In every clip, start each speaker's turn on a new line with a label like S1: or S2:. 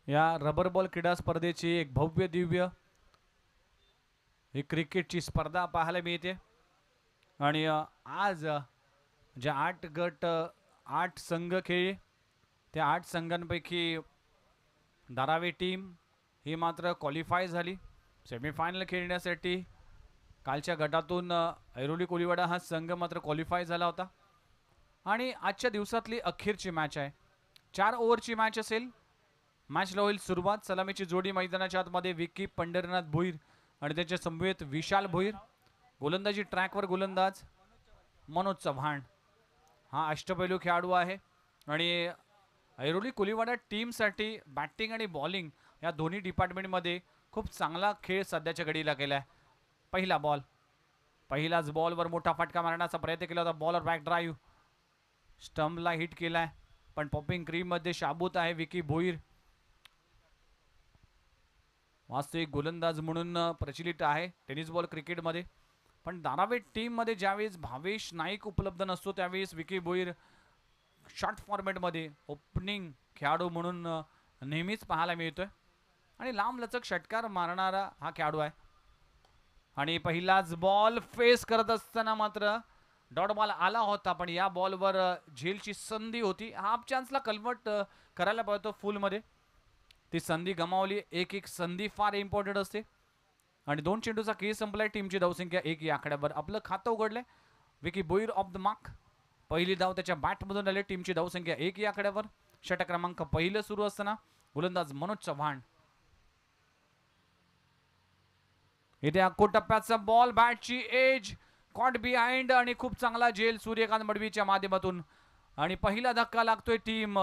S1: या rubber ball क्रीडा स्पर्धेची एक भव्य दिव्य ही क्रिकेटची स्पर्धा पाहायला मिळते आणि आज जे 8 गट 8 संघ खेळले त्या 8 संघांपैकी धारावी टीम ही मात्र क्वालिफाय झाली सेमीफायनल खेळण्यासाठी. कालच्या गटातून ऐरोली कोळीवाडा हा संघ मात्र क्वालिफाय झाला होता आणि आजच्या दिवसातली अखेरची मॅच आहे. 4 ओव्हरची मॅच असेल. मॅचला होईल सुरुवात. सलामीची जोडी मैदानाच्या आतमध्ये विकी पंढरीनाथ भोईर आणि त्याच्या समवेत विशाल भोईर. गोलंदाजी ट्रॅकवर गोलंदाज मनोज चव्हाण हा अष्टपैलू खेळाडू आहे आणि ऐरोली कोळीवाडा टीमसाठी बॅटिंग आणि बॉलिंग या दोन्ही डिपार्टमेंटमध्ये खूप चांगला खेळ सध्याच्या घडीला केला आहे. पहिला बॉल पहिलाच बॉलवर मोठा फटका मारण्याचा प्रयत्न केला होता. बॉलर बॅक ड्राईव्ह स्टंपला हिट केलाय पण पॉपिंग क्रीम मध्ये शाबूत आहे विकी भोईर. वास्तविक गोलंदाज म्हणून प्रचलित आहे टेनिस बॉल क्रिकेटमध्ये. पण धारावी टीम मध्ये ज्यावेळेस भावेश नाईक उपलब्ध नसतो त्यावेळेस विकी भोईर शॉर्ट फॉर्मॅटमध्ये ओपनिंग खेळाडू म्हणून नेहमीच पाहायला मिळतोय आणि लांब लचक षटकार मारणारा हा खेळाडू आहे. आणि पहिलाच बॉल फेस करत असताना मात्र डॉट बॉल आला होता पण या बॉलवर झेलची संधी होती. हाफ चान्सला कन्वर्ट करायला पाहिजे फुलमध्ये. ती संधी गमावली. एक संधी फार इम्पॉर्टंट असते आणि 2 चेंडूचा खेळ संपलाय. टीमची धावसंख्या 1 या आकड्यावर. आपलं खातं उघडलंय. Vicky Bhoir off the mark. पहिली धाव त्याच्या बॅटमधून आली. टीमची धावसंख्या 1 या आकड्यावर. षटक क्रमांक पहिलं सुरू असताना गोलंदाज मनोज चव्हाण. इथे अक्को टप्प्याचा बॉल बॅटची एज कॉट बिहाइंड आणि खूप चांगला झेल सूर्यकांत मडवीच्या माध्यमातून आणि पहिला धक्का लागतोय टीम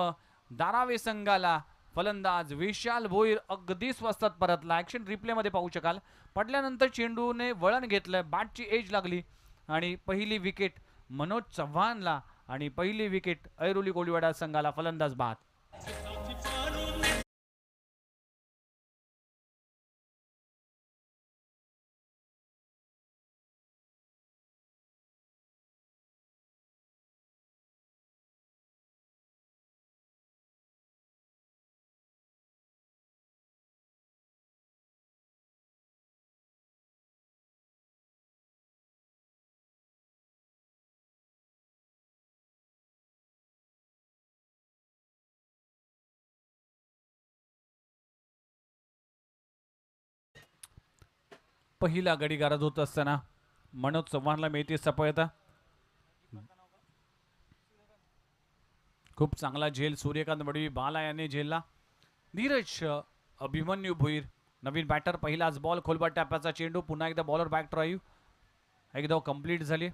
S1: धारावी संघाला. फलंदाज विशाल भोईर अगदी स्वस्तात परतला. ॲक्शन रिप्ले मध्ये पाहू शकाल. पडल्यानंतर चेंडूने वळण घेतलं. बॅटची एज लागली आणि पहिली विकेट मनोज चव्हाणला आणि पहिली विकेट ऐरोली कोळीवाडा संघाला. फलंदाज बाद. पहिला गडी गारद होत असताना मनोज चव्हाणला मिळते सफलता. खूप चांगला झेल सूर्यकांत मडवी बाला याने झेलला. धीरज अभिमन्यू भोईर नवीन बॅटर. पहिलाच बॉल खोलबाट टॅपाचा चेंडू. पुन्हा एकदा बॉलर बॅक ड्राईव्ह एक धाव कंप्लीट झाली.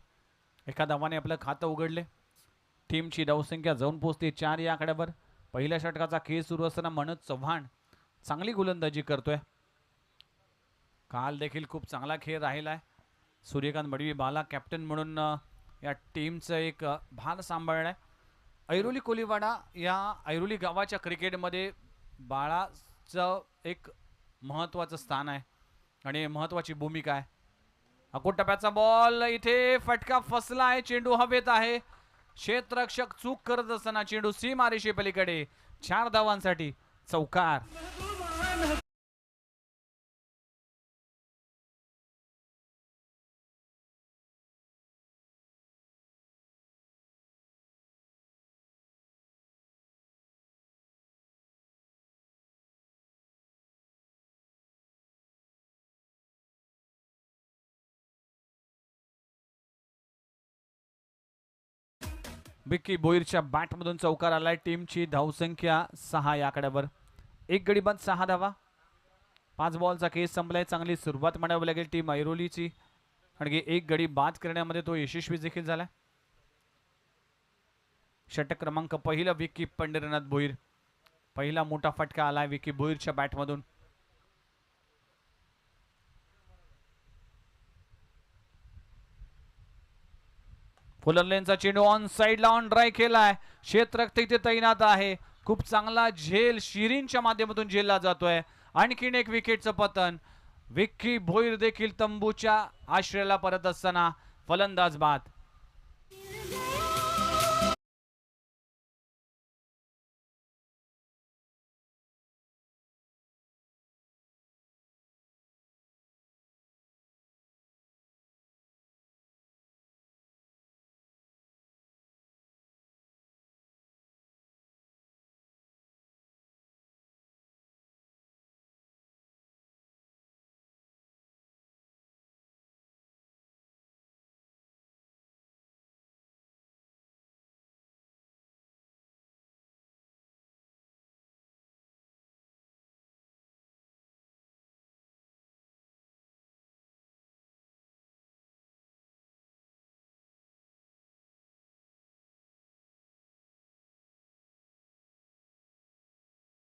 S1: एका धावाने आपलं खातं उघडले. टीमची धावसंख्या जाऊन पोहोचते 4 या आकड्यावर. पहिल्या षटकाचा खेळ सुरू असताना मनोज चव्हाण चांगली गोलंदाजी करतोय. काल देखील खूप चांगला खेळ राहिला आहे. सूर्यकांत मडवी बाला कॅप्टन म्हणून या टीमचं एक भार सांभाळलाय. ऐरोली कोळीवाडा या ऐरोली गावाच्या क्रिकेटमध्ये बाळाचं एक महत्त्वाचं स्थान आहे आणि महत्त्वाची भूमिका आहे. अकोट टप्प्याचा बॉल इथे फटका फसला आहे. चेंडू हवेत आहे. क्षेत्ररक्षक चूक करत असताना चेंडू सीमारेषे पलीकडे. 4 धावांसाठी चौकार. विकी भोईरच्या बॅटमधून चौकार आलाय. टीमची धावसंख्या 6 या आकड्यावर. एक गडी बाद 6 धावा. 5 बॉलचा केस संपलाय. चांगली सुरुवात म्हणावी लागेल टीम ऐरोलीची. आणखी एक गडी बाद करण्यामध्ये तो यशस्वी देखील झाला. षटक क्रमांक पहिला विकी पंढरीनाथ भोईर. पहिला मोठा फटका आलाय विकी भोईरच्या बॅटमधून. फुलर लेनचा चेंडू ऑन साइडला ऑन ड्राय केलाय. क्षेत्ररक्षक तिथे तैनात आहे. खूप चांगला झेल शिरीनच्या माध्यमातून झेलला जातोय. आणखीन एक विकेटचं पतन. विकी भोईर देखील तंबूच्या आश्रयाला परत असताना फलंदाज बाद.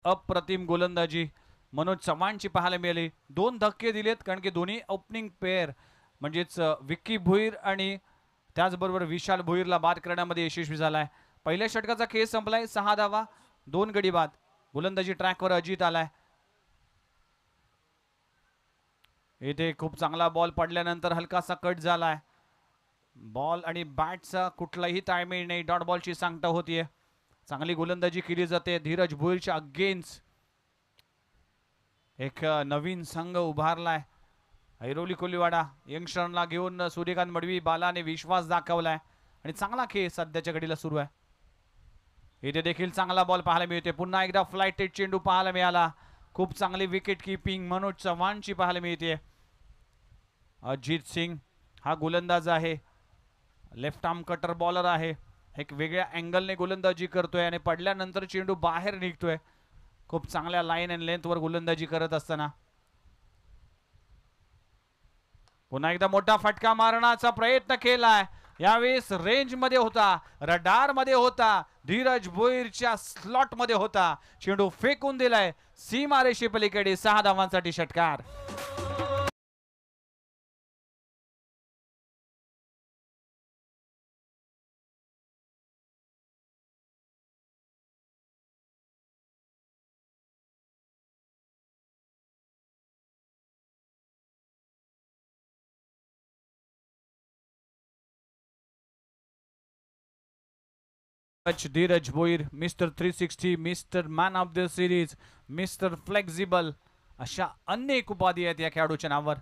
S1: अप्रतिम गोलंदाजी मनोज चव्हाणची पाहायला मिळाली. 2 धक्के दिलेत कारण की दोन्ही ओपनिंग पेअर म्हणजेच विक्की भोईर आणि त्याचबरोबर विशाल भोईरला बाद करण्यामध्ये यशस्वी झालाय. पहिल्या षटकाचा खेळ संपलाय. 6 धावा 2 गडी बाद. गोलंदाजी ट्रॅकवर अजित आलाय. इथे खूप चांगला बॉल पडल्यानंतर हलकासा कट झालाय. बॉल आणि बॅटचा कुठलाही ताळमेळ नाही. डॉट बॉलची सांगता होतीये. चांगली गोलंदाजी केली जाते. धीरज भोईरच्या अगेन्स्ट एक नवीन संघ उभारलाय. ऐरोली कोलीवाडा यंगस्टरला घेऊन सूर्यकांत मडवी बालाने विश्वास दाखवलाय आणि चांगला खेळ सध्याच्या घडीला सुरू आहे. इथे देखील चांगला बॉल पाहायला मिळते. पुन्हा एकदा फ्लाइटेड चेंडू पाहायला मिळाला. खूप चांगली विकेट किपिंग मनोज चव्हाणची पाहायला मिळते. अजित सिंग हा गोलंदाज आहे. लेफ्ट आर्म कटर बॉलर आहे. एक वेगळ्या अँगलने गोलंदाजी करतोय आणि पडल्यानंतर चेंडू बाहेर निघतोय. खूप चांगल्या लाईन अँड लेंथवर गोलंदाजी करत असताना पुन्हा एकदा मोठा फटका मारण्याचा प्रयत्न केलाय. यावेळेस रेंज मध्ये होता, रडार मध्ये होता, धीरज भोईरच्या स्लॉट मध्ये होता. चेंडू फेकून दिलाय सीमारेषे पलीकडे. 6 धावांसाठी षटकार. Dheeraj Bhoir mister 360, mister man of the series, mister flexible अशा अनेक उपाधी आहेत या खेळाडूच्या नावावर.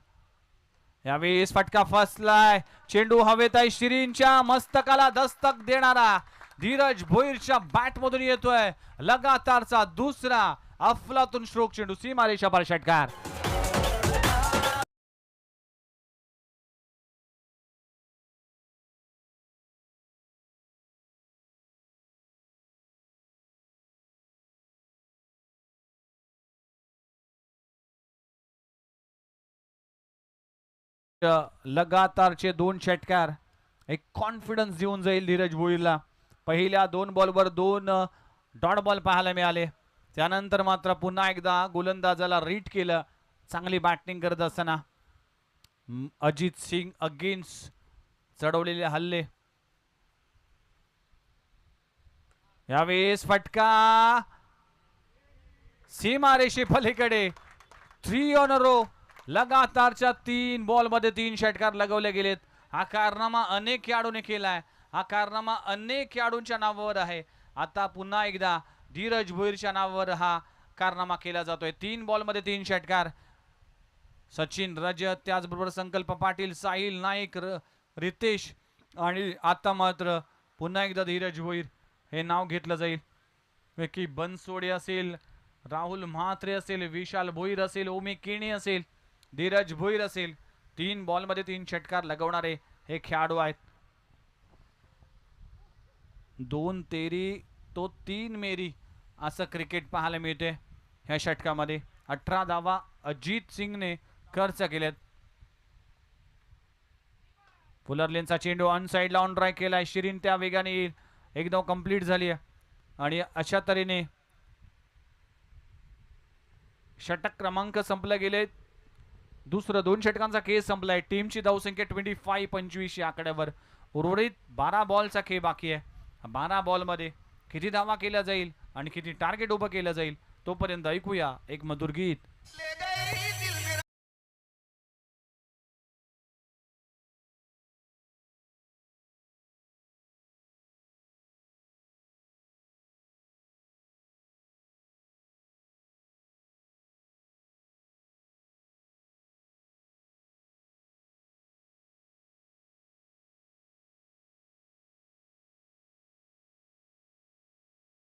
S1: यावेळेस फटका फसलाय. चेंडू हवेत आहे. शिरीनच्या मस्तकाला दस्तक देणारा धीरज भोईरच्या बॅट मधून येतोय. लगातारचा दुसरा अफलातून स्ट्रोक. चेंडू सीमारेषा पार. षटकार. लगातारचे 2 षटकार एक कॉन्फिडन्स देऊन जाईल धीरज भोईरला. पहिल्या 2 बॉलवर 2 डॉट बॉल पाहायला मिळाले. त्यानंतर मात्र पुन्हा एकदा गोलंदाजाला रीड केलं. चांगली बॅटिंग करत असताना अजित सिंग अगेन्स्ट चढवलेले हल्ले. यावेळेस फटका सीमारेषे पलीकडे. 3 ऑन अ रो. लगातारच्या 3 बॉल मध्ये 3 षटकार लगवले गेलेत. हा कारनामा अनेक खेळाडूने केलाय. हा कारनामा अनेक खेळाडूंच्या नावावर आहे. आता पुन्हा एकदा धीरज भोईरच्या नावावर हा कारनामा केला जातोय. 3 बॉल मध्ये 3 षटकार. सचिन, रजत, त्याचबरोबर संकल्प पाटील, साहिल नाईक, रितेश आणि आता मात्र पुन्हा एकदा धीरज भोईर हे नाव घेतलं जाईल. विकी बनसोडे असेल, राहुल म्हात्रे असेल, विशाल भोईर असेल, ओमी केणी असेल, धीरज भोईर असेल. 3 बॉल मध्ये 3 षटकार लगवणारे हे खेळाडू आहेत. 2 तेरी तो 3 मेरी असं क्रिकेट पाहायला मिळते ह्या षटकामध्ये. 18 धावा अजित सिंगने खर्च केलेत. फुलरलेनचा चेंडू ऑन साइडला ऑन ड्राय केलाय. शिरीन त्या वेगाने येईल. एकदम कंप्लीट झाली आहे आणि अशा तऱ्हेने षटक क्रमांक संपले गेले. दुसरं 2 षटकांचा खेळ संपलाय. टीमची धावसंख्या 25-25 या आकड्यावर. उर्वरित 12 बॉलचा खेळ बाकी आहे. 12 बॉल मध्ये किती धावा केल्या जाईल आणि किती टार्गेट उभं केलं जाईल तोपर्यंत ऐकूया एक मधुर गीत.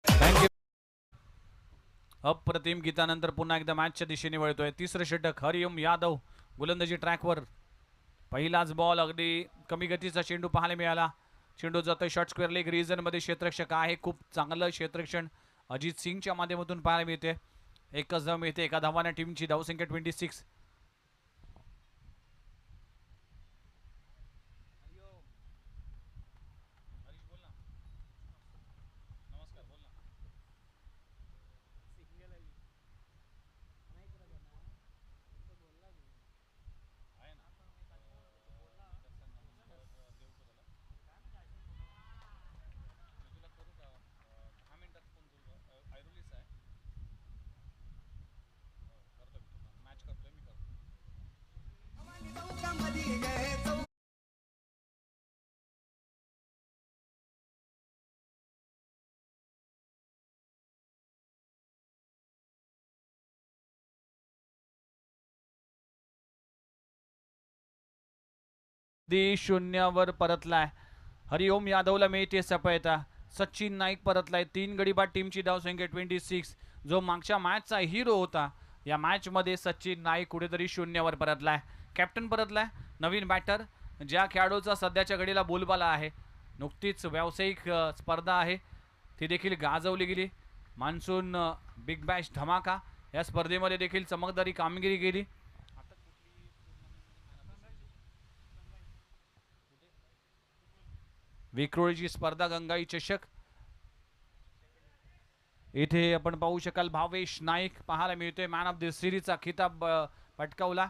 S1: थँक्यू. अप्रतिम गीतानंतर पुन्हा एकदा मॅचच्या दिशेने वळतोय. तिसरं षटक. हरिओम यादव गोलंदाजी ट्रॅकवर. पहिलाच बॉल अगदी कमी गतीचा चेंडू पाहायला मिळाला. चेंडू जातोय शॉर्ट स्क्वेअर लेग रिजन मध्ये. क्षेत्ररक्षक आहे. खूप चांगलं क्षेत्ररक्षण अजित सिंगच्या माध्यमातून पाहायला मिळते. एकच धाव मिळते. एका धावाने टीमची धावसंख्या 26. दी शून्यावर परतलाय. हरिओम यादवला मिळते सफलता. सचिन नाईक परतलाय. 3 गडी बाद टीमची धावसंख्या 26. जो मागच्या मॅचचा हिरो होता या मॅच मध्ये सचिन नाईक कुठेतरी शून्यावर परतलाय. कॅप्टन परतलाय. नवीन बॅटर ज्या खेळाडूचा सध्याच्या घडीला बोलबाला आहे. नुकतीच व्यावसायिक स्पर्धा आहे ती देखील गाजवली गेली. मान्सून बिग बॅश धमाका या स्पर्धेमध्ये देखील चमकदारी कामगिरी केली. विक्रोळीची स्पर्धा गंगाई चषक इथे आपण पाहू शकाल. भावेश नाईक पाहायला मिळतोय. मॅन ऑफ द सिरीजचा खिताब पटकावला.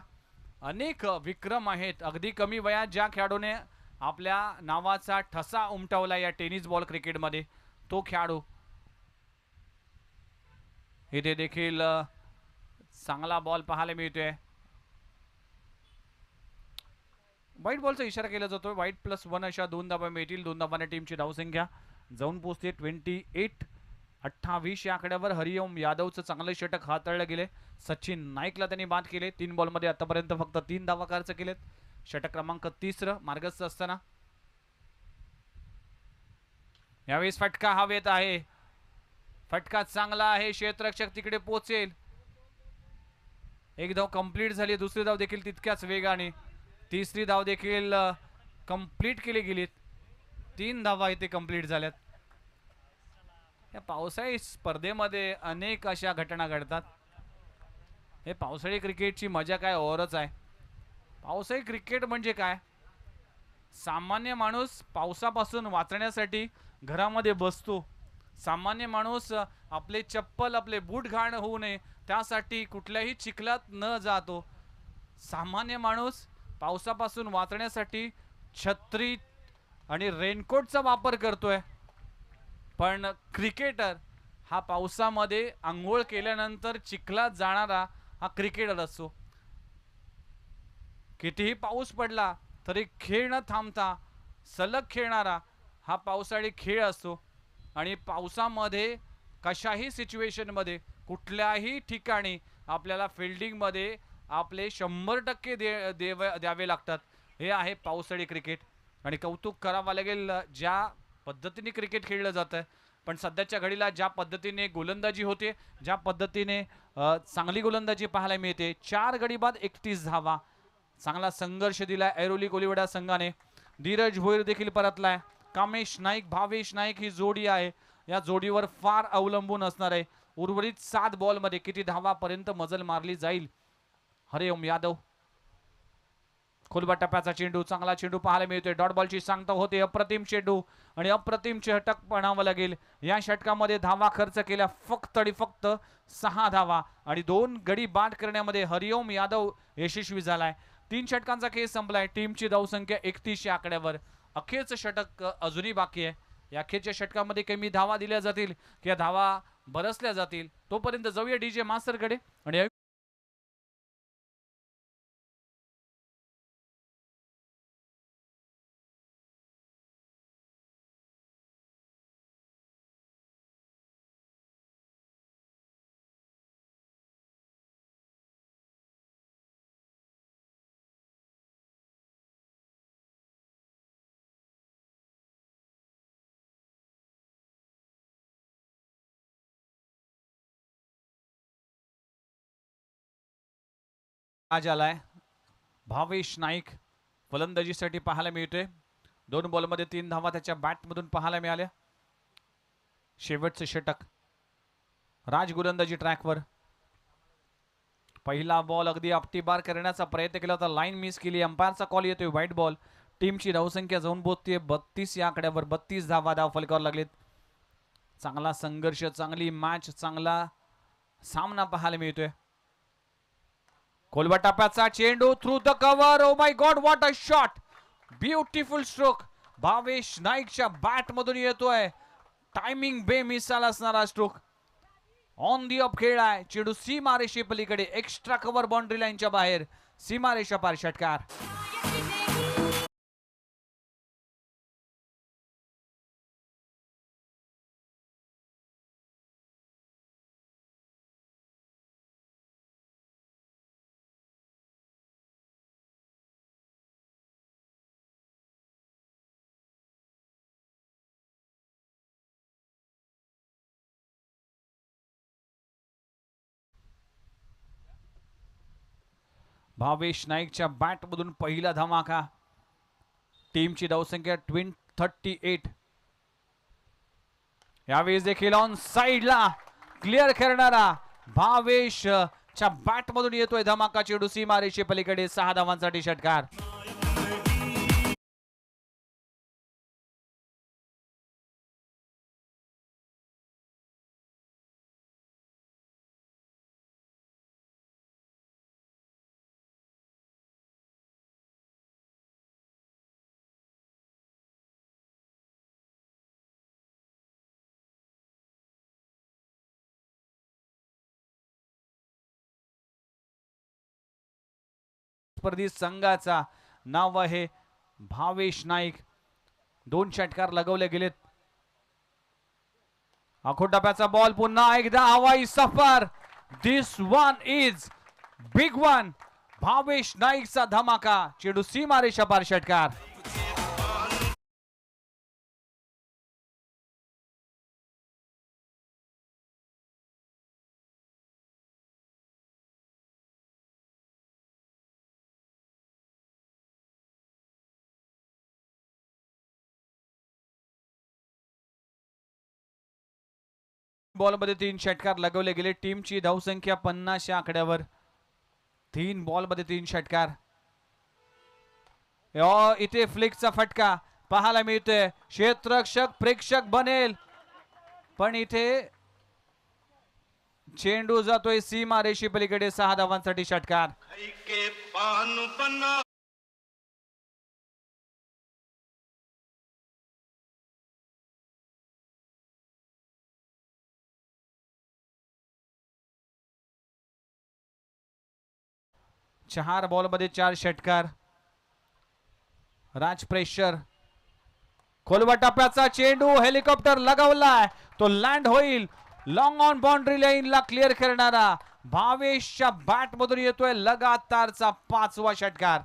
S1: अनेक विक्रम आहेत. अगदी कमी वयात ज्या खेळाडूने आपल्या नावाचा ठसा उमटवला या टेनिस बॉल क्रिकेटमध्ये तो खेळाडू इथे देखील चांगला बॉल पाहायला मिळतोय. व्हाईट बॉलचा इशारा केला जातोय. व्हाईट +1 अशा 2 धावा मिळतील. 2 धावाने टीमची धावसंख्या जाऊन पोहोचते 28 या आकड्यावर. हरिओम यादवचं चांगलं षटक हाताळलं गेले. सचिन नाईकला त्यांनी बाद केले. 3 बॉलमध्ये आतापर्यंत फक्त 3 धावा खर्च केलेत. षटक क्रमांक 30 मार्गस्थ असताना यावेळेस फटका हवेत आहे. फटका चांगला आहे. क्षेत्ररक्षक तिकडे पोहोचेल. एक धाव कंप्लीट झाली. दुसरी धाव देखील तितक्याच वेगाने. तिसरी धाव देखील कंप्लीट केली गेलीत. 3 धावा इथे कंप्लीट झाल्यात. या पावसाळी स्पर्धेमध्ये अनेक अशा घटना घडतात. हे पावसाळी क्रिकेटची मजा काय औरच आहे. पावसाळी क्रिकेट म्हणजे काय, सामान्य माणूस पावसापासून वाचण्यासाठी घरामध्ये बसतो. सामान्य माणूस आपले चप्पल आपले बूट घाण होऊ नये त्यासाठी कुठल्याही चिखलात न जातो. सामान्य माणूस पावसापासून वाचण्यासाठी छत्री आणि रेनकोटचा वापर करतोय. पण क्रिकेटर हा पावसामध्ये आंघोळ केल्यानंतर चिखलात जाणारा हा क्रिकेटर असतो. कितीही पाऊस पडला तरी खेळ न थांबता सलग खेळणारा हा पावसाळी खेळ असतो. आणि पावसामध्ये कशाही सिच्युएशनमध्ये कुठल्याही ठिकाणी आपल्याला फिल्डिंगमध्ये आपले 100% द्यावे लागतात. हे आहे पावसाळी क्रिकेट. आणि कौतुक करावं लागेल ज्या पद्धतीने क्रिकेट खेळलं जातं. पण सध्याच्या घडीला ज्या पद्धतीने गोलंदाजी होते, ज्या पद्धतीने चांगली गोलंदाजी पाहायला मिळते. 4 गडी बाद 31 धावा. चांगला संघर्ष दिलाय ऐरोली कोलिवडा संघाने. धीरज भोईर देखील परतलाय. कामेश नाईक भावेश नाईक ही जोडी आहे. या जोडीवर फार अवलंबून असणार आहे. उर्वरित 7 बॉलमध्ये किती धावापर्यंत मजल मारली जाईल. हरिओम यादव खोलबा टप्प्याचा चेंडू. चांगला चेंडू पाहायला मिळतोय. डॉट बॉलची सांगता होते. अप्रतिम चेंडू आणि अप्रतिम षटक म्हणावं लागेल. या षटकामध्ये धावा खर्च केल्या फक्त 6 धावा आणि 2 गडी बाद करण्यामध्ये हरिओम यादव यशस्वी झालाय. 3 षटकांचा खेळ संपलाय. टीमची धावसंख्या 31 या आकड्यावर. अखेरचं षटक अजूनही बाकी आहे. या अखेरच्या षटकामध्ये कमी धावा दिल्या जातील किंवा धावा बरसल्या जातील. तोपर्यंत जाऊया डीजे मास्टरकडे आणि आज आलाय भावेश नाईक फलंदाजीसाठी पाहायला मिळतोय. 2 बॉलमध्ये 3 धावा त्याच्या बॅटमधून पाहायला मिळाल्या. शेवटचं षटक. राज गोलंदाजी ट्रॅकवर. पहिला बॉल अगदी आपटीबार करण्याचा प्रयत्न केला होता. लाईन मिस केली. अंपायरचा कॉल येतोय व्हाईट बॉल. टीमची धावसंख्या जाऊन पोहोचते 32 या आकड्यावर. 32 धावा धाव फलकावर लागलेत. चांगला संघर्ष, चांगली मॅच, चांगला सामना पाहायला मिळतोय. खोलवा टप्प्याचा चेंडू through the cover. Oh my god what a shot. Beautiful stroke Bhavesh नाईकच्या बॅट मधून येतोय. टायमिंग बेमिसाल असणारा स्ट्रोक. ऑन दी ऑफ खेळ आहे. चेंडू सीमारेषे पलीकडे एक्स्ट्रा कव्हर बाउंड्री लाईनच्या बाहेर. सीमारेषा पार षटकार. भावेश नाईकच्या बॅटमधून पहिला धमाका. टीमची धावसंख्या 38. यावेळेस देखील ऑन साइडला क्लिअर करणारा भावेश च्या बॅटमधून येतोय धमाका. चेंडू सीमारेषे पलीकडे 6 धावांसाठी षटकार. स्पर्धी संघाचा नाव आहे भावेश नाईक. 2 षटकार लगवले गेलेत. आखो टप्प्याचा बॉल पुन्हा एकदा हवाई सफर. This one is big one. Bhavesh नाईकचा धमाका. चेंडू सीमारेषा पार षटकार. बॉलमध्ये 3 षटकार लगवले गेले. टीमची धावसंख्या 50 या आकड्यावर. 3 बॉलमध्ये 3 षटकार. इथे फ्लिकचा फटका पाहायला मिळतोय. क्षेत्ररक्षक प्रेक्षक बनेल, पण इथे चेंडू जातोय सीमारेषे पलीकडे. 6 धावांसाठी षटकार. चार बॉलमध्ये 4 षटकार. राज प्रेशर. खोलवा टप्प्याचा चेंडू हेलिकॉप्टर लगावलाय. तो लँड होईल. लॉंग ऑन बाउंड्री लाईनला क्लिअर करणारा भावेशच्या बॅट मधून येतोय लगातारचा 5वा षटकार.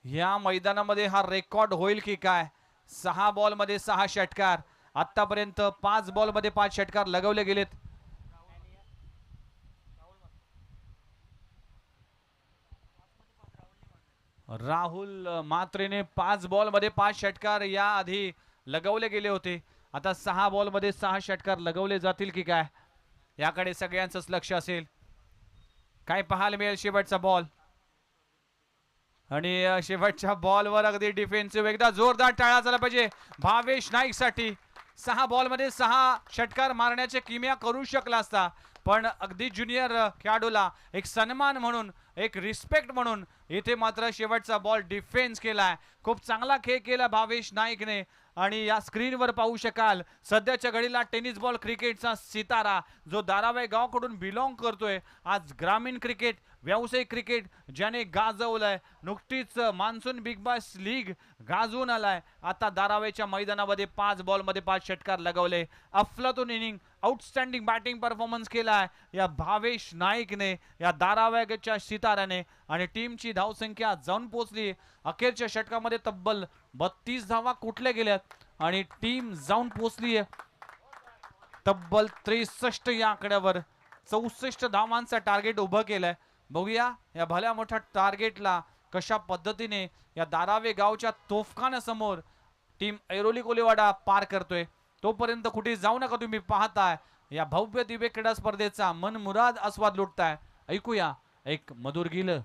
S1: या मैदानामध्ये हा रेकॉर्ड होईल की काय? 6 बॉलमध्ये 6 षटकार. आतापर्यंत 5 बॉलमध्ये 5 षटकार लगवले गेलेत. राहुल मात्रेने 5 बॉलमध्ये 5 षटकार या आधी लगवले गेले होते. आता 6 बॉलमध्ये 6 षटकार लगवले जातील की काय, याकडे सगळ्यांचंच लक्ष असेल. काय पाहायला मिळेल शेवटचा बॉल. आणि शेवटच्या बॉलवर अगदी डिफेन्सिव्ह एकदा जोरदार टाळा झाला पाहिजे भावेश नाईक साठी. 6 बॉलमध्ये 6 षटकार मारण्याचे किमया करू शकला असता, पण अगदी ज्युनियर खेळाडूला एक सन्मान म्हणून, एक रिस्पेक्ट म्हणून इथे मात्र शेवटचा बॉल डिफेन्स केलाय. खूप चांगला खेळ केला भावेश नाईकने. आणि या स्क्रीनवर पाहू शकाल सध्याच्या घडीला टेनिस बॉल क्रिकेटचा सितारा जो दारावे गावकडून बिलॉंग करतोय. आज ग्रामीण क्रिकेट, व्यावसायिक क्रिकेट ज्याने गाजवलंय. नुकतीच मान्सून बिग बॉस लीग गाजवून आलाय. आता दारावेच्या मैदानामध्ये 5 बॉलमध्ये 5 षटकार लगवले. अफलातून इनिंग, आउटस्टँडिंग बॅटिंग परफॉर्मन्स केलाय या भावेश नाईकने, या दाराव्याच्या सिताऱ्याने. आणि टीमची धावसंख्या जाऊन पोहोचली अखेरच्या षटकामध्ये. तब्बल 32 धावा कुठल्या गेल्यात आणि टीम जाऊन पोहोचली तब्बल 63 या आकड्यावर. 64 धावांचा टार्गेट उभं केलंय. बघूया या भल्या मोठ्या टार्गेटला कशा पद्धतीने या दारावे गावच्या तोफखान्यासमोर टीम ऐरोली कोलीवाडा पार करतोय. तोपर्यंत कुठे जाऊ नका, तुम्ही पाहताय या भव्य दिव्य क्रीडा स्पर्धेचा मनमुराद आस्वाद लुटताय. ऐकूया एक मधुर गीत.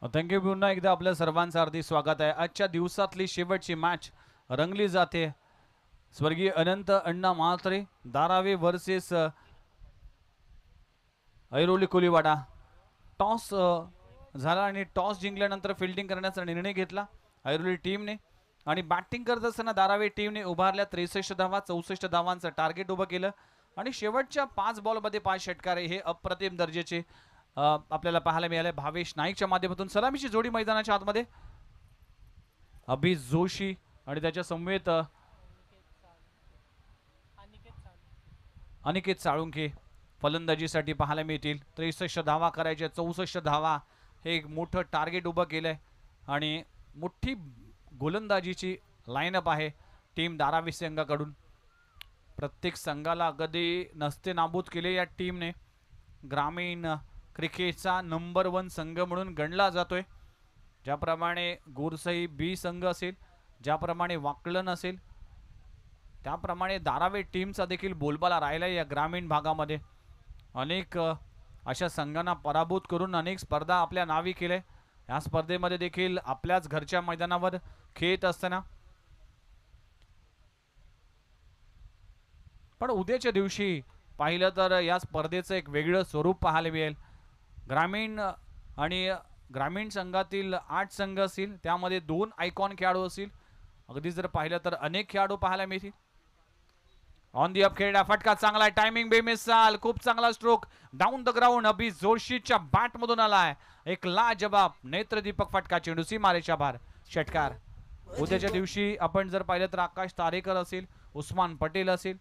S1: थँक्यू. पुन्हा एकदा आपल्या सर्वांचं हार्दिक स्वागत आहे. आजच्या दिवसातली शेवटची मॅच रंगली जाते. स्वर्गीय अनंत अण्णा म्हात्रे धारावी वर्सेस ऐरोली कोलीवाडा. टॉस झाला आणि टॉस जिंकल्यानंतर फिल्डिंग करण्याचा निर्णय घेतला ऐरोली टीमने आणि बॅटिंग करत असताना धारावी टीमने उभारल्या 63 धावा, 64 धावांचं टार्गेट उभं केलं आणि शेवटच्या 5 बॉलमध्ये 5 षटकारे हे अप्रतिम दर्जाचे आपल्याला पाहायला मिळाले. भावेश नाईकच्या माध्यमातून सलामीची जोडी मैदानाच्या आतमध्ये. अभि जोशी आणि त्याच्या समवेत अनिकेत साळुंखे फलंदाजीसाठी पाहायला मिळतील. 63 धावा करायच्या, 64 धावा हे एक मोठं टार्गेट उभं केलंय आणि मोठी गोलंदाजीची लाईनअप आहे टीम धारावी संघाकडून. प्रत्येक संघाला अगदी नसते नाबूद केले या टीमने. ग्रामीण क्रिकेटचा नंबर 1 संघ म्हणून गणला जातोय. ज्याप्रमाणे गोरसई बी संघ असेल, ज्याप्रमाणे वाकलन असेल, त्याप्रमाणे धारावी टीमचा देखील बोलबाला राहिला या ग्रामीण भागामध्ये. अनेक अशा संघांना पराभूत करून अनेक स्पर्धा आपल्या नावी केले. या स्पर्धेमध्ये देखील आपल्याच घरच्या मैदानावर खेळत असताना पण उद्याच्या दिवशी पाहिलं तर या स्पर्धेचं एक वेगळं स्वरूप पाहायला मिळेल. ग्रामीण आणि ग्रामीण संघातील 8 संघ असतील, त्यामध्ये 2 आयकॉन खेळाडू असतील. अगदी जर पाहिलं तर अनेक खेळाडू पाहायला मिळतील. ऑन दी अप खेळला फटका चांगला, टायमिंग बेमिसाल, खूप चांगला stroke down the ground. Abhi जोशीच्या बॅट मधून आलाय एक लाजवाब नेत्रदीपक फटका, चेंडू सीमारेच्या बाहेर, षटकार. उद्याच्या दिवशी आपण जर पाहिलं तर आकाश तारेकर असेल, उस्मान पटेल असेल,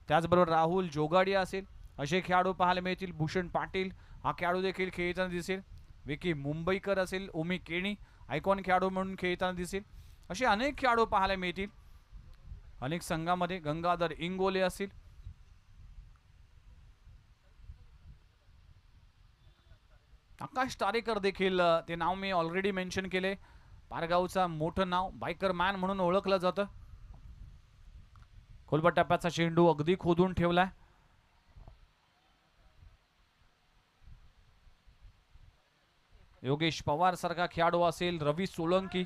S1: त्याचबरोबर राहुल जोगाडिया असेल, असे खेळाडू पाहायला मिळतील. भूषण पाटील हा खेळाडू देखील खेळताना दिसेल. विकी मुंबईकर असेल, ओमी केणी आयकॉन खेळाडू म्हणून खेळताना दिसेल. असे अनेक खेळाडू पाहायला मिळतील. अनेक संघामध्ये गंगाधर इंगोले असतील, आकाश तारेकर देखील, ते नाव मी ऑलरेडी मेन्शन केले. पारगावचा मोठं नाव, बायकर मॅन म्हणून ओळखलं जातं. खोलबट टप्प्याचा चेंडू अगदी खोदून ठेवलाय. योगेश पवार सारखा खेळाडू असेल, रवी सोलंकी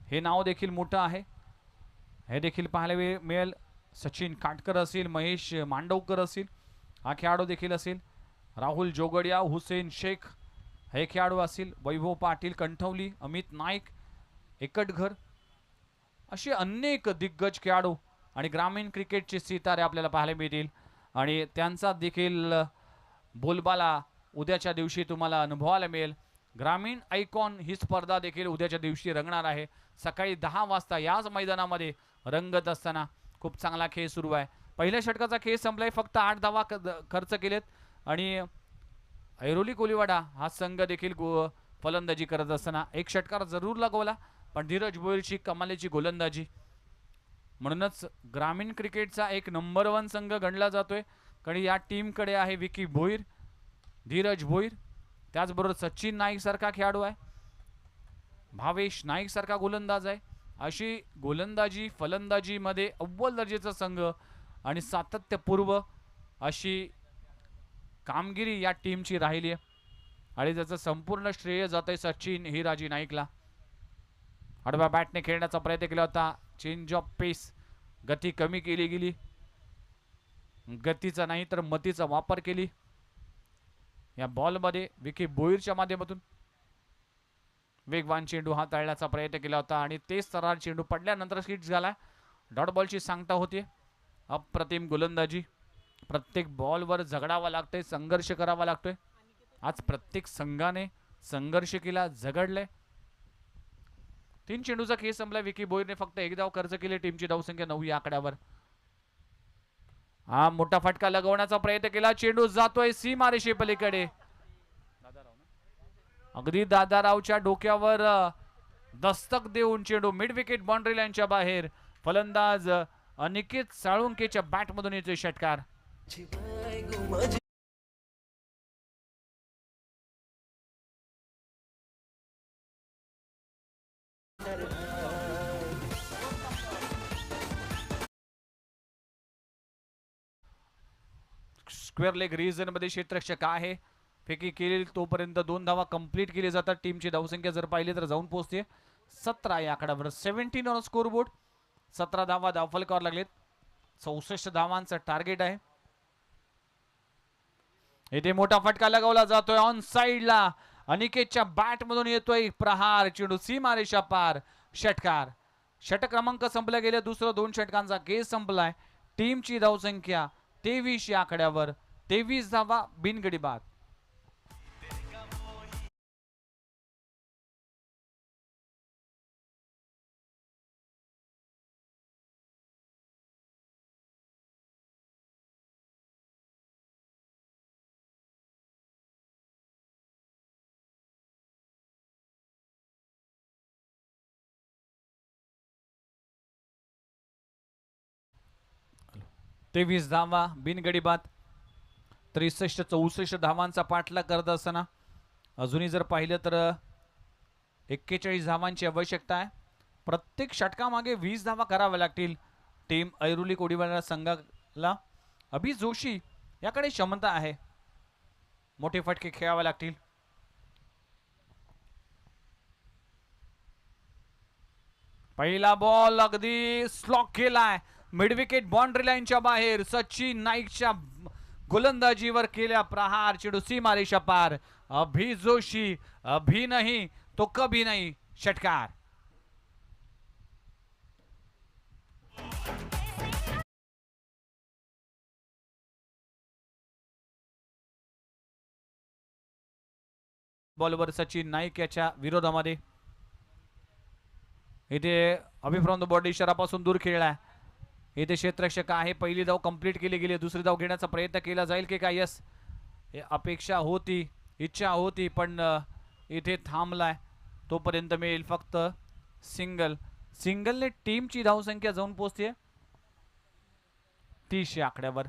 S1: हे नाव देखील मोठं आहे, हे देखील पाहायला मिळेल. सचिन काटकर असेल, महेश मांडवकर असेल, हा खेळाडू देखील असेल. राहुल जोगडिया, हुसेन शेख हे खेळाडू असतील. वैभव पाटील कंठवली, अमित नाईक एकटघर, असे अनेक दिग्गज खेळाडू आणि ग्रामीण क्रिकेटचे सितारे आपल्याला पाहायला मिळतील आणि त्यांचा देखील बोलबाला उद्याच्या दिवशी तुम्हाला अनुभवायला मिळेल. ग्रामीण आयकॉन ही स्पर्धा देखील उद्याच्या दिवशी रंगणार आहे. सकाळी 10 वाजता याच मैदानामध्ये रंगत असताना खूप चांगला खेळ सुरू आहे. पहिल्या षटकाचा खेळ संपलाय, फक्त 8 धावा खर्च केलेत आणि ऐरोली कोलीवाडा हा संघ देखील फलंदाजी करत असताना एक षटकार जरूर लगवला, पण धीरज भोईरची कमालीची गोलंदाजी, म्हणूनच ग्रामीण क्रिकेटचा एक नंबर 1 संघ गणला जातोय. कारण या टीमकडे आहे विकी भोईर, धीरज भोईर, त्याचबरोबर सचिन नाईक सारखा खेळाडू आहे, भावेश नाईक सारखा गोलंदाज आहे. अशी गोलंदाजी फलंदाजीमध्ये अव्वल दर्जाचा संघ आणि सातत्यपूर्व अशी कामगिरी या टीमची राहिली आहे आणि त्याचं संपूर्ण श्रेय जात आहे सचिन हिराजी नाईकला. आडव्या बॅटने खेळण्याचा प्रयत्न केला होता, चेंज ऑफ पेस, गती कमी केली गेली, गतीचा नाही तर मतीचा वापर केली या बॉलमध्ये. विकी बोईरच्या माध्यमातून वेगवान चेंडू हाताळण्याचा प्रयत्न केला होता आणि तेच तरार चेंडू पडल्यानंतर हिट झाला. डॉट बॉलची सांगता होती. अप्रतिम गोलंदाजी, प्रत्येक बॉलवर झगडावा लागतोय, संघर्ष करावा लागतोय. आज प्रत्येक संघाने संघर्ष केला, झगडले. 3 चेंडूचा खेळ संपला. विकी बोईरने फक्त 1 धाव खर्च केली. टीमची धावसंख्या 9 या आकड्यावर. हा मोठा फटका लगवण्याचा प्रयत्न केला, चेंडू जातोय सीमारेषे पलीकडे. अगदी दादारावच्या डोक्यावर दस्तक देऊन चेंडू मिड विकेट बाउंड्री लाईनच्या बाहेर. फलंदाज अनिकेत साळुंकेच्या बॅटमधून येतोय षटकार. स्क्वेअर लेग रिजन मध्ये क्षेत्ररक्षक आहे फेकी केली तोपर्यंत 2 धावा कंप्लीट केली जातात. टीमची धावसंख्या जर पाहिली तर जाऊन पोहोचते 17 या आकड्यावर. 17 ऑन स्कोर बोर्ड. 17 धावा धावफलकावर लागलेत. 64 धावांचं टार्गेट आहे. इथे मोठा फटका लगावला जातोय ऑन साइडला. अनिकेतच्या बॅट मधून येतोय प्रहार. चेंडू सीमारेषा पार. षटकार. षटक क्रमांक संपला गेले. दुसरं 2 षटकांचा केस संपलाय. टीमची धावसंख्या 23 या आकड्यावर. 23 धावा बिनगडी बाद. तेवीस धावा बिनगडी बाद. 63-64 धावांचा पाठलाग करत असताना अजूनही जर पाहिलं तर 41 धावांची आवश्यकता आहे. प्रत्येक षटकामागे 20 धावा कराव्या लागतील टीम ऐरोली कोडीवाला संघाला. अभि जोशी याकडे क्षमता आहे. मोठे फटके खेळावे लागतील. पहिला बॉल अगदी स्लॉक केलाय. मिड विकेट बाउंड्री लाईनच्या बाहेर. सचिन नाईकच्या गोलंदाजीवर केल्या प्रहार. चेंडू सीमारेषा पार. अभि जोशी. अभी नहीं तो कभी नहीं. षटकार. बॉलवर सचिन नाईक याच्या विरोधामध्ये. इथे अभि फ्रॉम द बॉडी इशारापासून दूर खेळलाय. इथे क्षेत्ररक्षक आहे. पहिली धाव कंप्लीट केली गेली. दुसरी धाव घेण्याचा प्रयत्न केला जाईल की काय? यस, अपेक्षा होती, इच्छा होती, पण इथे थांबलाय. तोपर्यंत मिळेल फक्त सिंगल. सिंगलने टीमची धावसंख्या जाऊन पोहोचते 30 या आकड्यावर.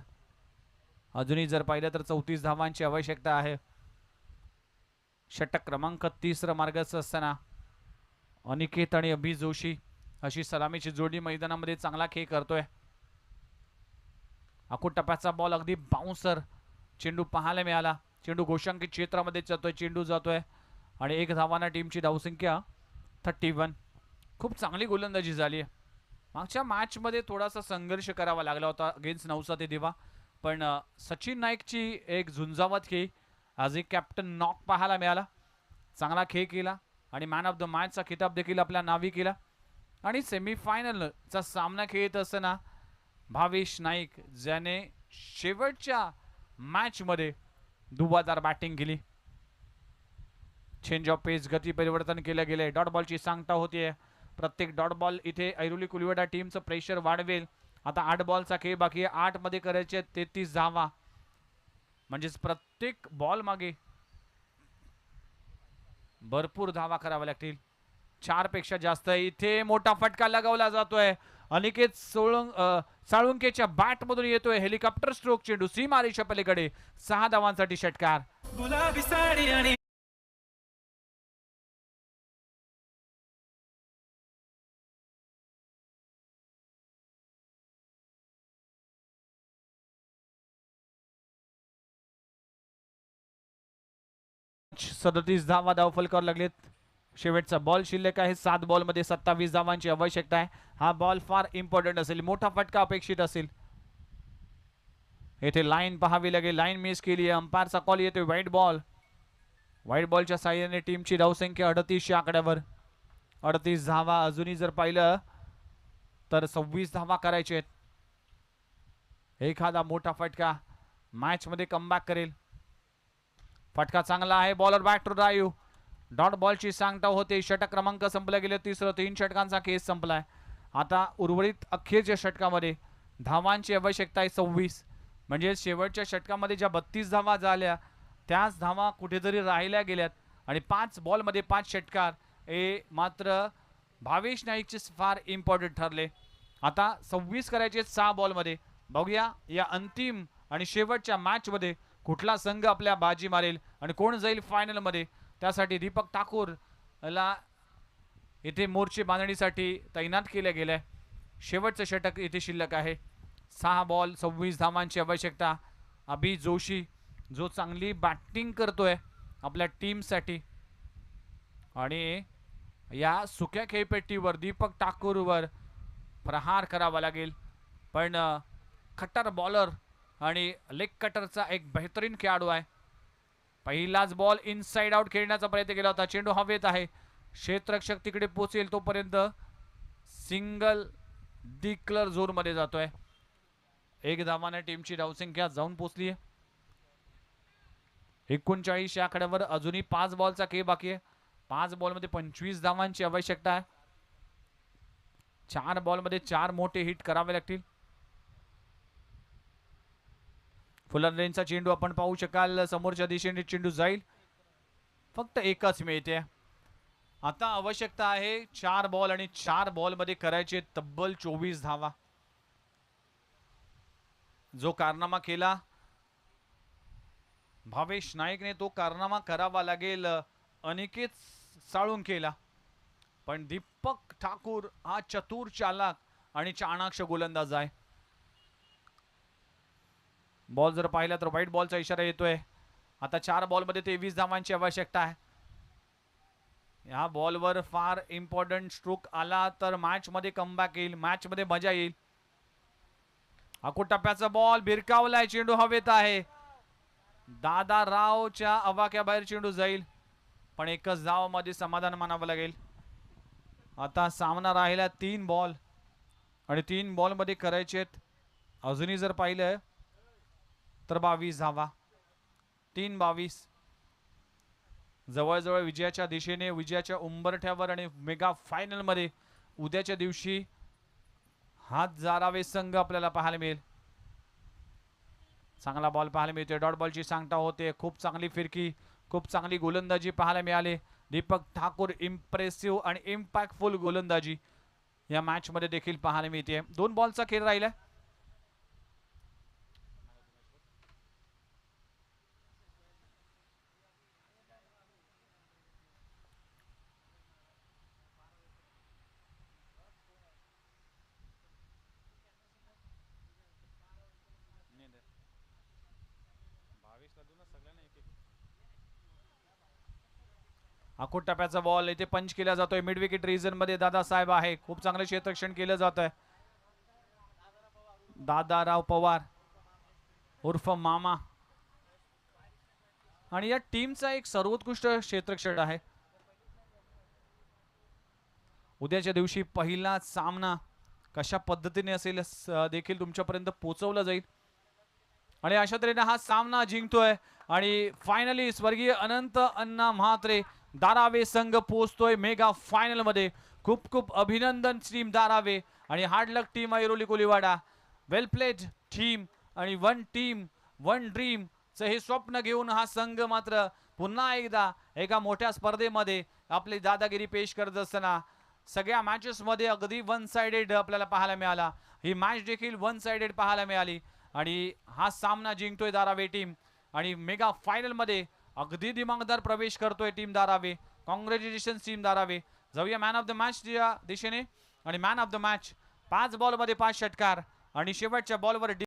S1: अजूनही जर पाहिलं तर 34 धावांची आवश्यकता आहे. षटक क्रमांक 30 मार्गाचं असताना अनिकेत आणि अभि जोशी अशी सलामीची जोडी मैदानामध्ये चांगला खेळ करतोय. आखूड टप्प्याचा बॉल अगदी बाउन्सर चेंडू पाहायला मिळाला. चेंडू घोषांकित क्षेत्रामध्ये जातोय. चेंडू जातोय आणि 1 धावांना टीमची धावसंख्या 31. खूप चांगली गोलंदाजी झाली. मागच्या मॅचमध्ये थोडासा संघर्ष करावा लागला होता अगेन्स्ट नवसा ते दिवा, पण सचिन नाईकची एक झुंजावत खेळ. आज एक कॅप्टन नॉक पाहायला मिळाला. चांगला खेळ केला आणि मॅन ऑफ द मॅचचा खिताब देखील आपल्या नावी केला. आणि सेमीफायनलचा सामना खेळत असताना भावेश नाईक ज्याने शेवटच्या मॅचमध्ये दुबादार बॅटिंग केली. चेंज ऑफ पेस, गती परिवर्तन केलं गेले. डॉट बॉलची सांगता होतीये. प्रत्येक डॉट बॉल इथे ऐरोली कुलीवाडा टीमचं प्रेशर वाढवेल. आता 8 बॉलचा खेळ बाकी आहे. 8 मध्ये करायचे 33 धावा. म्हणजेच प्रत्येक बॉल मागे भरपूर धावा कराव्या लागतील. 4 पेक्षा जास्त. इथे मोठा फटका लगावला जातोय. अनिकेत साळुंकेच्या बॅट मधून येतोय हेलिकॉप्टर स्ट्रोक. चेंडू सीमारेषा पलीकडे. 6 धावांसाठी षटकार. गुलाबी साडी आणि सदतीस धावा धावफलकावर लागलेत. शेवटचा बॉल शिल्लक आहे. 7 बॉलमध्ये 27 धावांची आवश्यकता आहे. हा बॉल फार इम्पॉर्टंट असेल. मोठा फटका अपेक्षित असेल. येथे लाईन पाहावी लागेल. लाईन मिस केली आहे. अंपायरचा कॉल येतोय व्हाईट बॉल. व्हाईट बॉलच्या साहाय्याने टीमची धावसंख्या 38 या आकड्यावर. 38 धावा. अजूनही जर पाहिलं तर 26 धावा करायचे आहेत. एखादा मोठा फटका मॅच मध्ये कमबॅक करेल. फटका चांगला आहे. Bowler back to drive. Dot बॉलची सांगता होते. षटक क्रमांक संपला गेले. तिसरं 3 षटकांचा केस संपलाय. आता उर्वरित अखेरच्या षटकामध्ये धावांची आवश्यकता आहे 26. म्हणजे शेवटच्या षटकामध्ये ज्या 32 धावा झाल्या त्याच धावा कुठेतरी राहिल्या गेल्यात. आणि 5 बॉलमध्ये 5 षटकार हे मात्र भावेश नाईकचे फार इम्पॉर्टंट ठरले. आता 26 करायचे 6 बॉलमध्ये. बघूया या अंतिम आणि शेवटच्या मॅचमध्ये कुठला संघ आपल्या बाजी मारेल आणि कोण जाईल फायनल मध्ये. त्यासाठी दीपक ठाकूर ला इथे मोर्चे बांधणीसाठी तैनात केले गेले. शेवटचं षटक इथे शिल्लक आहे. 6 बॉल 26 धावांची आवश्यकता. अभि जोशी जो चांगली बॅटिंग करतोय आपल्या टीमसाठी आणि या सुक्या खेळपेटीवर दीपक ठाकूरवर प्रहार करावा लागेल. पण कटर बॉलर आणि लेग कटरचा एक बेहतरीन खेळाडू आहे. पहिलाच बॉल इनसाइड आउट खेळण्याचा प्रयत्न केला होता. चेंडू हवेत आहे. क्षेत्ररक्षक तिकडे पोहोचेल तोपर्यंत सिंगल डिक्लर झोन मध्ये जातोय. एक धावाने टीमची धावसंख्या जाऊन पोहोचली आहे 39 या आकड्यावर. अजूनही 5 बॉलचा खेळ बाकी आहे. 5 बॉलमध्ये 25 धावांची आवश्यकता आहे. 4 बॉलमध्ये 4 मोठे हिट करावे लागतील. फुलंब्रीचा चेंडू आपण पाहू शकाल. समोरच्या दिशेने चेंडू जाईल. फक्त एकच मिळते. आता आवश्यकता आहे 4 बॉल आणि 4 बॉलमध्ये करायचे तब्बल 24 धावा. जो कारनामा केला भावेश नाईकने तो कारनामा करावा लागेल अनिकेत साळुंखेला. पण दीपक ठाकूर हा चतुर चालाक आणि चाणाक्ष गोलंदाज आहे. बॉल जर पाहिला तर व्हाईट बॉलचा इशारा येतोय. आता 4 बॉलमध्ये 23 धावांची आवश्यकता आहे. या बॉलवर फार इम्पॉर्टंट स्ट्रोक आला तर मॅच मध्ये कमबॅक येईल, मॅच मध्ये मजा येईल. टप्प्याचा बॉल भिरकावलाय. चेंडू हवेत आहे. दादा रावच्या आवाक्याबाहेर चेंडू जाईल. पण एकच धाव मध्ये समाधान मानावं लागेल. आता सामना राहिला 3 बॉल आणि 3 बॉल मध्ये करायचे अजूनही जर पाहिलं तर 22 धावा. 3-22 जवळजवळ विजयाच्या दिशेने, विजयाच्या उंबरठ्यावर आणि मेगा फायनल मध्ये उद्याच्या दिवशी हात जारावे संघ आपल्याला पाहायला मिळेल. चांगला बॉल पाहायला मिळतोय. डॉट बॉलची सांगता होते. खूप चांगली फिरकी, खूप चांगली गोलंदाजी पाहायला मिळाली. दीपक ठाकूर इम्प्रेसिव्ह आणि इम्पॅक्टफुल गोलंदाजी या मॅच मध्ये देखील पाहायला मिळते. 2 बॉलचा खेळ राहिला. टप्प्याचा बॉल इथे पंच केला जातोय. मिड विकेट रिजन मध्ये दादासाहेब आहे. खूप चांगलं क्षेत्ररक्षण केलं जात आहे. दादाराव पवार उर्फ मामा आणि या टीमचा एक सर्वोत्कृष्ट क्षेत्ररक्षक आहे. उद्याच्या दिवशी पहिला सामना कशा पद्धतीने असेल देखील तुमच्यापर्यंत पोहोचवला जाईल. आणि अशा तऱ्हेने हा सामना जिंकतोय आणि फायनली स्वर्गीय अनंत अण्णा म्हात्रे धारावे संघ पोहोचतोय मेगा फायनल मध्ये. खूप खूप अभिनंदन टीम धारावे आणि हार्ड लक टीम ऐरोली कोलीवाडा. वेल प्लेड टीम आणि वन टीम वन ड्रीम चे हे स्वप्न घेऊन हा संघ मात्र पुन्हा एकदा एका मोठ्या स्पर्धेमध्ये आपली दादागिरी पेश करत असताना सगळ्या मॅचेस मध्ये अगदी वन साइडेड आपल्याला पाहायला मिळाला. ही मॅच देखील वन साइडेड पाहायला मिळाली आणि हा सामना जिंकतोय धारावे टीम आणि मेगा फायनल मध्ये अगदी दिमागदार प्रवेश करतोय team Dharave. Congratulation team Dharave. जाऊया मॅन ऑफ द मॅच दिशेने आणि man of the match 5 ball मध्ये 5 षटकार आणि शेवटच्या बॉलवर